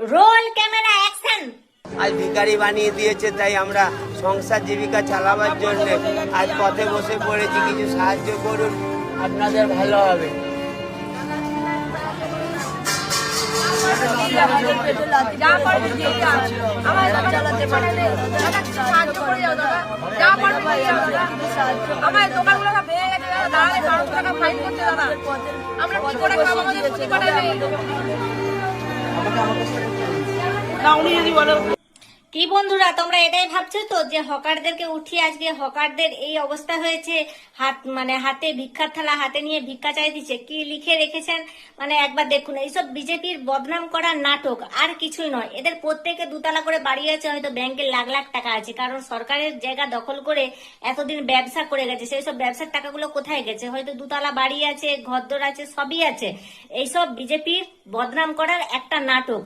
Roll camera action. আজ ভিখারি বানিয়ে দিয়েছে, তাই আমরা সংসার জীবিকা চালাবার জন্য আজ পথে বসে পড়েছি। কিছু সাহায্য করুন, আপনাদের ভালো হবে। কি বন্ধুরা, তোমরা এটাই ভাবছো তো যে হকারদেরকে উঠিয়ে আজকে হকারদের এই অবস্থা হয়েছে, হাতে ভিক্ষার থালা হাতে নিয়ে ভিক্ষা চাই দিচ্ছে। কি লিখে রেখেছেন মানে একবার দেখুন। এইসব বিজেপির বদনাম করার নাটক, আর কিছুই নয়। এদের প্রত্যেকে দুতলা করে বাড়ি আছে, হয়তো ব্যাংকে লাখ লাখ টাকা আছে, কারণ সরকারের জায়গা দখল করে এতদিন ব্যবসা করে গেছে। সেই সব ব্যবসার টাকাগুলো কোথায় গেছে? হয়তো দুতলা বাড়ি আছে, ঘরদোর আছে, সবই আছে। এইসব বিজেপির বদনাম করার একটা নাটক।